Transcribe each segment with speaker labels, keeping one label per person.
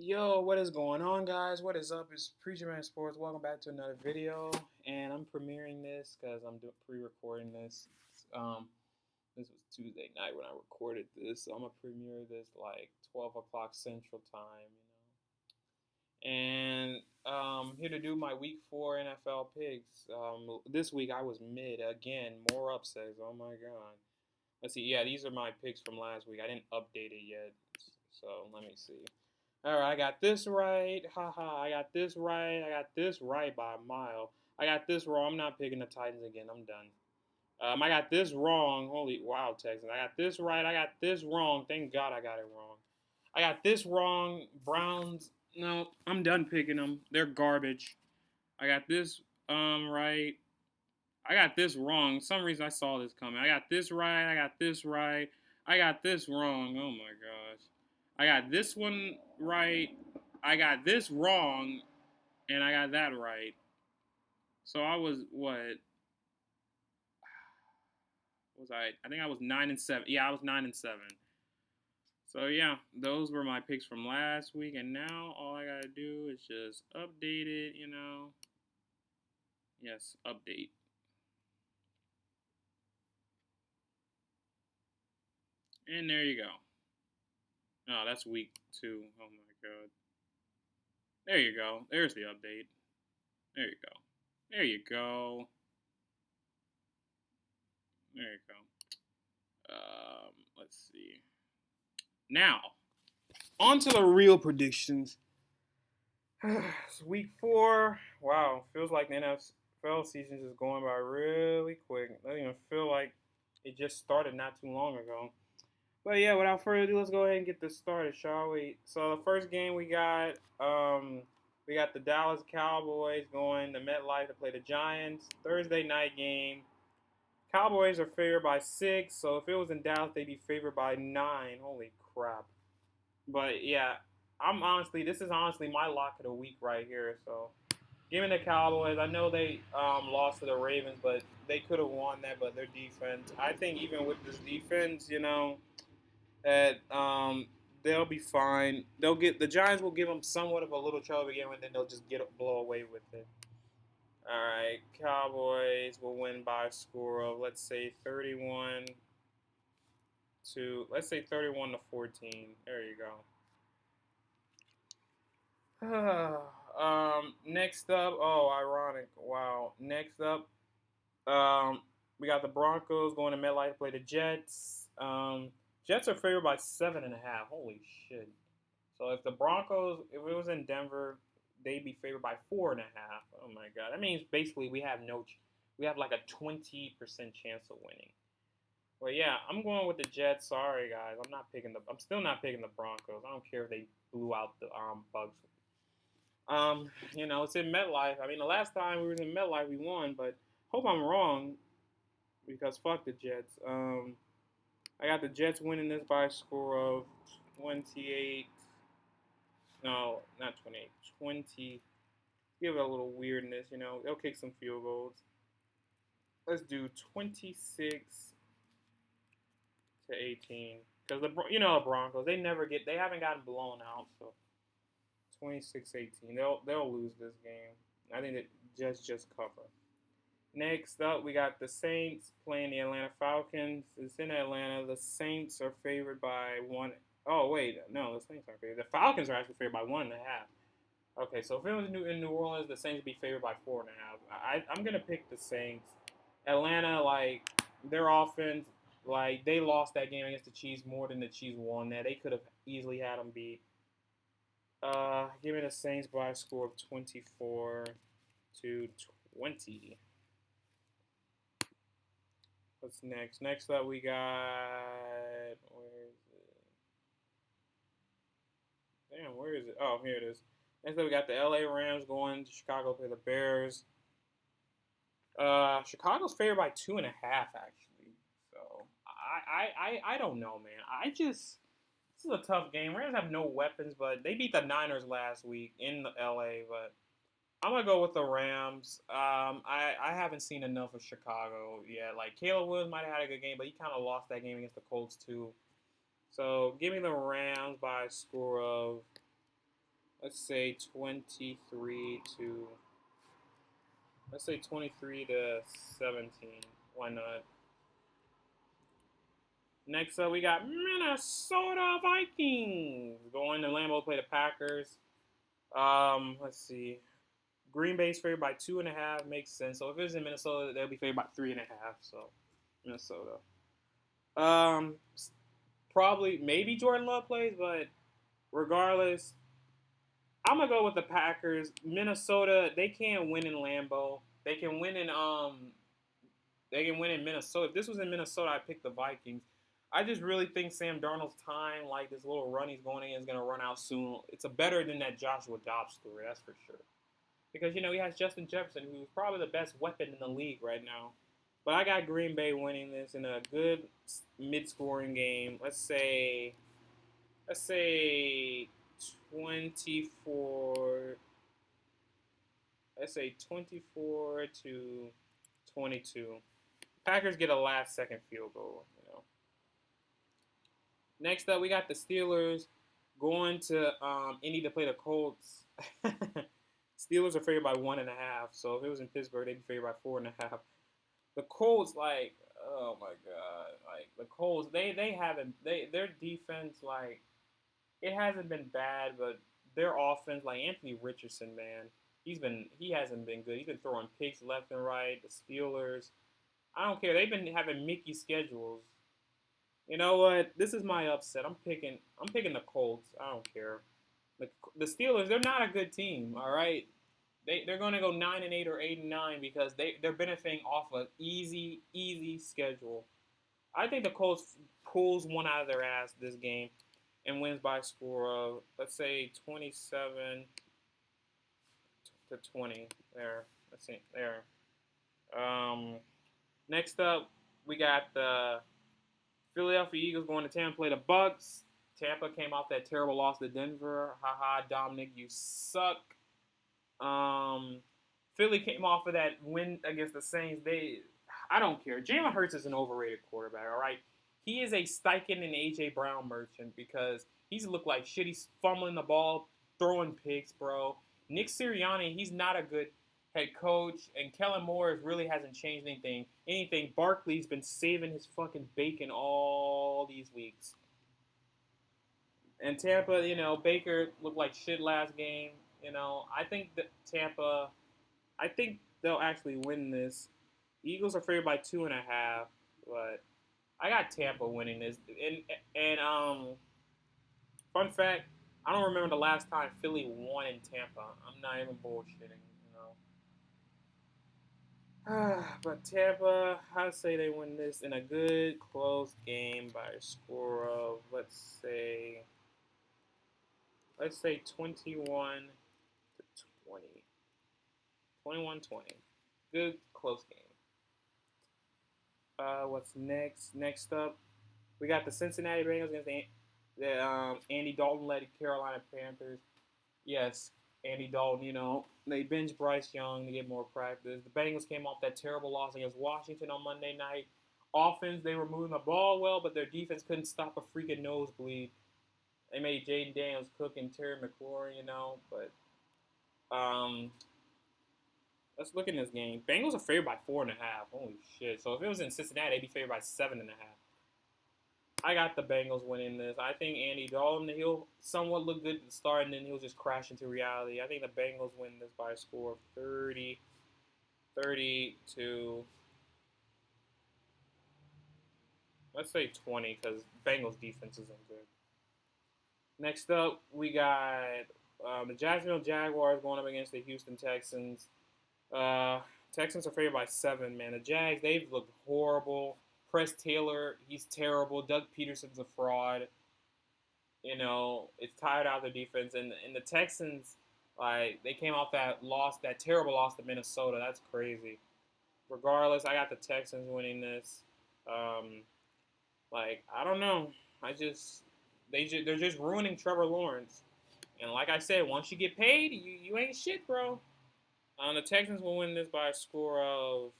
Speaker 1: Yo, what is going on, guys? What is up? It's Preacher Man Sports. Welcome back to another video, and I'm premiering this because I'm pre-recording this. Um, this was Tuesday night when I recorded this, so I'm gonna premiere this like 12 o'clock Central Time, And here to do my Week 4 NFL picks. This week I was mid again, more upsets. Oh my god. Let's see. Yeah, these are my picks from last week. I didn't update it yet, so let me see. All right, I got this right. Haha, I got this right. I got this right by a mile. I got this wrong. I'm not picking the Titans again. I'm done. I got this wrong. Holy wow, Texans. I got this right. I got this wrong. Thank God I got it wrong. I got this wrong. Browns. No, I'm done picking them. They're garbage. I got this right. I got this wrong. For some reason I saw this coming. I got this right. I got this right. I got this wrong. Oh my gosh. I got this one right. I got this wrong, and I got that right. So I was what? Was I? I think I was 9-7. Yeah, I was 9-7. So yeah, those were my picks from last week, and now all I gotta do is just update it. Yes, update. And there you go. Oh, that's week 2. Oh my god. There you go. There's the update. There you go. There you go. There you go. Let's see. Now, on to the real predictions. It's week 4. Wow, feels like the NFL season is just going by really quick. It doesn't even feel like it just started not too long ago. But yeah, without further ado, let's go ahead and get this started, shall we? So the first game we got the Dallas Cowboys going to MetLife to play the Giants. Thursday night game. Cowboys are favored by 6, so if it was in Dallas, they'd be favored by 9. Holy crap! But yeah, this is honestly my lock of the week right here. So give me the Cowboys. I know they lost to the Ravens, but they could have won that. But their defense, I think, even with this defense, that they'll be fine. The Giants will give them somewhat of a little trouble again, and then they'll just blow away with it. All right, Cowboys will win by a score of let's say 31 to 14. There you go. Next up, oh, ironic. Wow. Next up, we got the Broncos going to MetLife to play the Jets. Jets are favored by 7.5. Holy shit! So if it was in Denver, they'd be favored by 4.5. Oh my god! That means basically we have like a 20% chance of winning. Well, yeah, I'm going with the Jets. Sorry, guys. I'm still not picking the Broncos. I don't care if they blew out the Bugs. It's in MetLife. I mean, the last time we were in MetLife, we won, but hope I'm wrong because fuck the Jets. I got the Jets winning this by a score of 28. No, not 28. 20. Give it a little weirdness. They'll kick some field goals. Let's do 26-18. Because the Broncos, they haven't gotten blown out, so 26-18. They'll lose this game. I think the Jets just cover. Next up, we got the Saints playing the Atlanta Falcons. It's in Atlanta. The Saints are favored by 1. Oh wait, no, the Saints aren't favored. The Falcons are actually favored by 1.5. Okay, so if it was in New Orleans, the Saints would be favored by 4.5. I'm gonna pick the Saints. Atlanta, like their offense, like they lost that game against the Chiefs more than the Chiefs won. That they could have easily had them beat. Give me the Saints by a score of 24-20. What's next? Next up, we got where is it? Damn, where is it? Oh, here it is. Next up, we got the LA Rams going to Chicago to play the Bears. Chicago's favored by 2.5 actually. So I don't know, man. This is a tough game. Rams have no weapons, but they beat the Niners last week in LA. But I'm gonna go with the Rams. I haven't seen enough of Chicago yet. Like Caleb Williams might have had a good game, but he kind of lost that game against the Colts too. So give me the Rams by a score of let's say 23 to let's say 23 to 17. Why not? Next up, we got Minnesota Vikings going to Lambeau to play the Packers. Let's see. Green Bay's favored by 2.5 makes sense. So if it was in Minnesota, they'll be favored by 3.5. So Minnesota. Um, Probably maybe Jordan Love plays, but regardless, I'm gonna go with the Packers. Minnesota, they can't win in Lambeau. They can win in Minnesota. If this was in Minnesota, I'd pick the Vikings. I just really think Sam Darnold's time, like this little run he's going in, is gonna run out soon. It's a better than that Joshua Dobbs story, that's for sure. Because he has Justin Jefferson, who's probably the best weapon in the league right now. But I got Green Bay winning this in a good mid-scoring game. Let's say 24. Let's say 24 to 22. Packers get a last-second field goal. Next up, we got the Steelers going to Indy to play the Colts. Steelers are favored by 1.5. So if it was in Pittsburgh, they'd be favored by 4.5. The Colts, like, oh my god, like the Colts, they haven't their defense, like, it hasn't been bad, but their offense, like Anthony Richardson, man, he hasn't been good. He's been throwing picks left and right. The Steelers, I don't care. They've been having Mickey schedules. You know what? This is my upset. I'm picking the Colts. I don't care. The Steelers, they're not a good team. All right, they're going to go 9-8 or 8-9 because they're benefiting off an easy schedule. I think the Colts pulls one out of their ass this game and wins by a score of, let's say, 27 to 20. There, let's see there. Um, Next up, we got the Philadelphia Eagles going to Tampa play the Bucks. Tampa came off that terrible loss to Denver. Haha, Dominic, you suck. Philly came off of that win against the Saints. I don't care. Jalen Hurts is an overrated quarterback. All right, he is a Steichen and AJ Brown merchant because he's looked like shit. He's fumbling the ball, throwing picks, bro. Nick Sirianni, he's not a good head coach, and Kellen Moore really hasn't changed anything. Barkley's been saving his fucking bacon all these weeks. And Tampa, Baker looked like shit last game. I think that Tampa, I think they'll actually win this. Eagles are favored by 2.5, but I got Tampa winning this. And fun fact, I don't remember the last time Philly won in Tampa. I'm not even bullshitting. But Tampa, I'd say they win this in a good close game by a score of let's say 21 to 20. 21-20. Good close game. What's next? Next up, we got the Cincinnati Bengals against the Andy Dalton-led Carolina Panthers. Yes, Andy Dalton, they benched Bryce Young to get more practice. The Bengals came off that terrible loss against Washington on Monday night. Offense, they were moving the ball well, but their defense couldn't stop a freaking nosebleed. They made Jaden Daniels cook and Terry McLaurin, but let's look in this game. Bengals are favored by 4.5. Holy shit! So if it was in Cincinnati, they'd be favored by 7.5. I got the Bengals winning this. I think Andy Dalton, he'll somewhat look good at the start, and then he'll just crash into reality. I think the Bengals win this by a score of 30 to, let's say 20, because Bengals defense isn't good. Next up, we got the Jacksonville Jaguars going up against the Houston Texans. Texans are favored by 7, man. The Jags, they've looked horrible. Press Taylor, he's terrible. Doug Peterson's a fraud. It's tired out their defense. And the Texans, like, they came off that terrible loss to Minnesota. That's crazy. Regardless, I got the Texans winning this. I don't know. They're just ruining Trevor Lawrence. And like I said, once you get paid, you ain't shit, bro. The Texans will win this by a score of,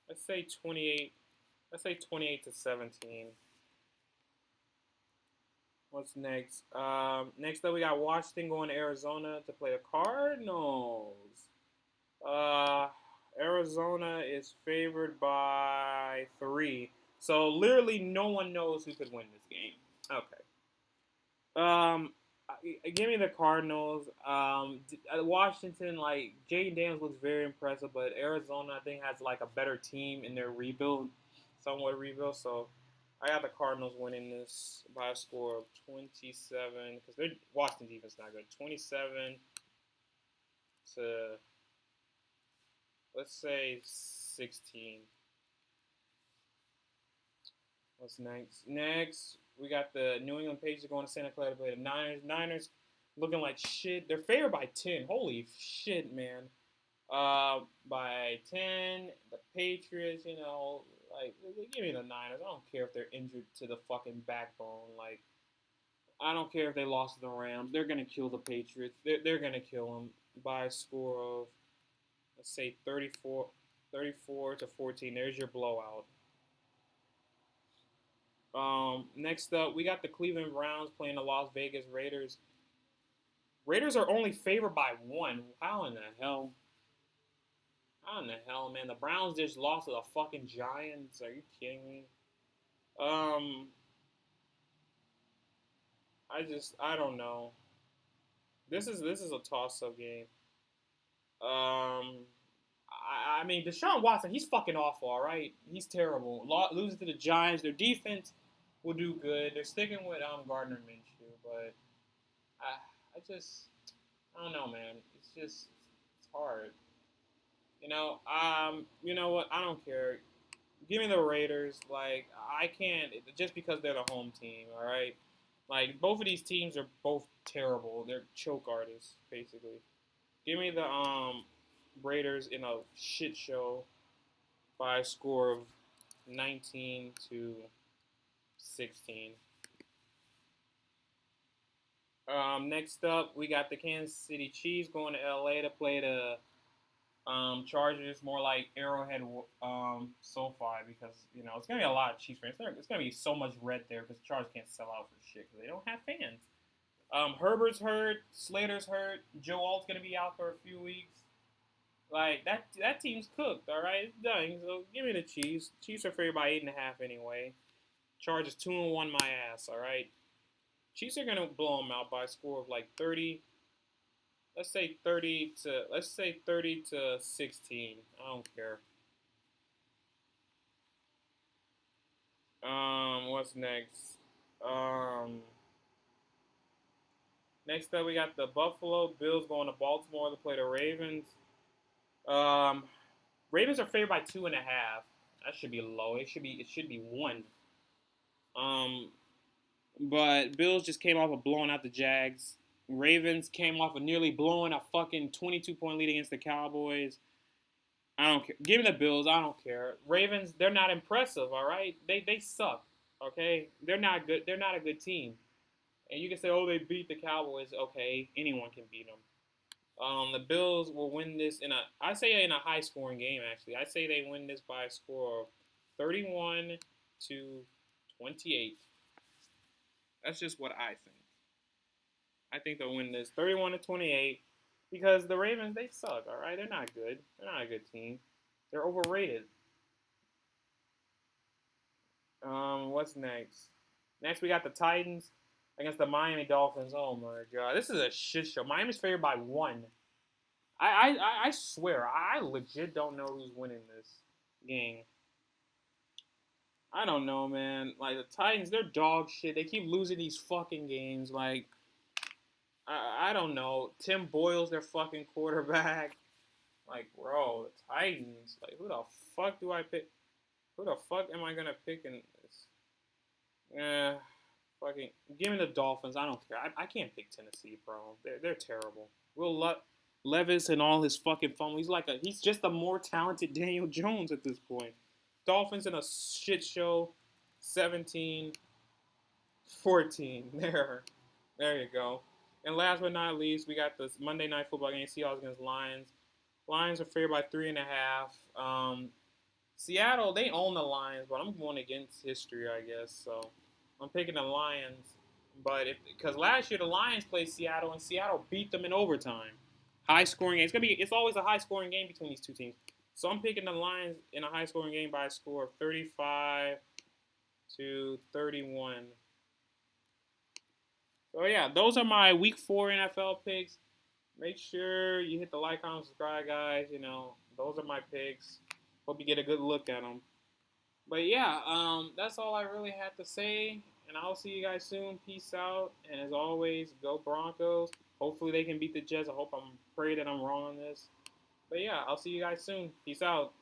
Speaker 1: let's say 28. Let's say 28 to 17. What's next? Next up, we got Washington going to Arizona to play the Cardinals. Uh, Arizona is favored by 3. So literally, no one knows who could win this game. Okay. Give me the Cardinals. Washington, like Jaden Daniels looks very impressive, but Arizona, I think, has like a better team in their rebuild, somewhat rebuild. So I got the Cardinals winning this by a score of 27 because their Washington defense not good. 27 to, let's say, 16. What's next? Next, we got the New England Patriots going to Santa Clara to play the Niners. Niners looking like shit. They're favored by 10. Holy shit, man. By 10, the Patriots, like, give me the Niners. I don't care if they're injured to the fucking backbone. Like, I don't care if they lost to the Rams. They're going to kill the Patriots. They're going to kill them by a score of, let's say, 34 to 14. There's your blowout. Next up, we got the Cleveland Browns playing the Las Vegas Raiders. Raiders are only favored by 1. How in the hell? How in the hell, man? The Browns just lost to the fucking Giants. Are you kidding me? Um, I don't know. This is a toss-up game. I mean, Deshaun Watson, he's fucking awful. All right, he's terrible. Losing to the Giants, their defense will do good. They're sticking with Gardner Minshew, but I don't know, man. It's hard. You know what? I don't care. Give me the Raiders. Like, I can't just because they're the home team. All right. Like, both of these teams are both terrible. They're choke artists, basically. Give me the Raiders in a shit show by a score of 19 to 16. Next up, we got the Kansas City Chiefs going to LA to play the Chargers, more like Arrowhead SoFi, because it's gonna be a lot of Chiefs fans. It's gonna be so much red there because the Chargers can't sell out for shit because they don't have fans. Herbert's hurt, Slater's hurt, Joe Alt's gonna be out for a few weeks. Like that team's cooked. All right, it's done. So give me the Chiefs. Chiefs are favored by 8.5 anyway. Chargers 2-1 my ass. All right. Chiefs are gonna blow them out by a score of like 30. Let's say 30 to 16. I don't care. What's next? Next up we got the Buffalo Bills going to Baltimore to play the Ravens. Um, Ravens are favored by 2.5. That should be low. It should be 1. Um, but Bills just came off of blowing out the Jags. Ravens came off of nearly blowing a fucking 22-point lead against the Cowboys. I don't care. Give me the Bills. I don't care. Ravens, they're not impressive, all right? They suck, okay? They're not good. They're not a good team. And you can say, oh, they beat the Cowboys. Okay, anyone can beat them. The Bills will win this I say in a high-scoring game, actually. I say they win this by a score of 31 to 28. That's just what I think. I think they'll win this 31 to 28 because the Ravens, they suck, all right? They're not good. They're not a good team. They're overrated. What's next? Next, we got the Titans against the Miami Dolphins. Oh my God, this is a shit show. Miami's favored by 1. I swear, I legit don't know who's winning this game. I don't know, man. Like the Titans, they're dog shit. They keep losing these fucking games. Like I don't know. Tim Boyle's their fucking quarterback. Like, bro, the Titans. Like, who the fuck do I pick? Who the fuck am I gonna pick in this? Fucking give me the Dolphins. I don't care. I can't pick Tennessee, bro. They're terrible. Levis and all his fucking fun. He's just a more talented Daniel Jones at this point. Dolphins in a shit show. 17-14. There you go. And last but not least, we got this Monday Night Football game. Seahawks against Lions. Lions are favored by 3.5. Seattle, they own the Lions, but I'm going against history, I guess. So I'm picking the Lions But because last year the Lions played Seattle and Seattle beat them in overtime, high scoring game. It's always a high scoring game between these two teams. So I'm picking the Lions in a high scoring game by a score of 35-31. So yeah, those are my Week 4 NFL picks. Make sure you hit the like, comment, subscribe, guys. Those are my picks. Hope you get a good look at them. But yeah, that's all I really had to say. And I'll see you guys soon. Peace out. And as always, go Broncos. Hopefully they can beat the Jets. Pray that I'm wrong on this. But yeah, I'll see you guys soon. Peace out.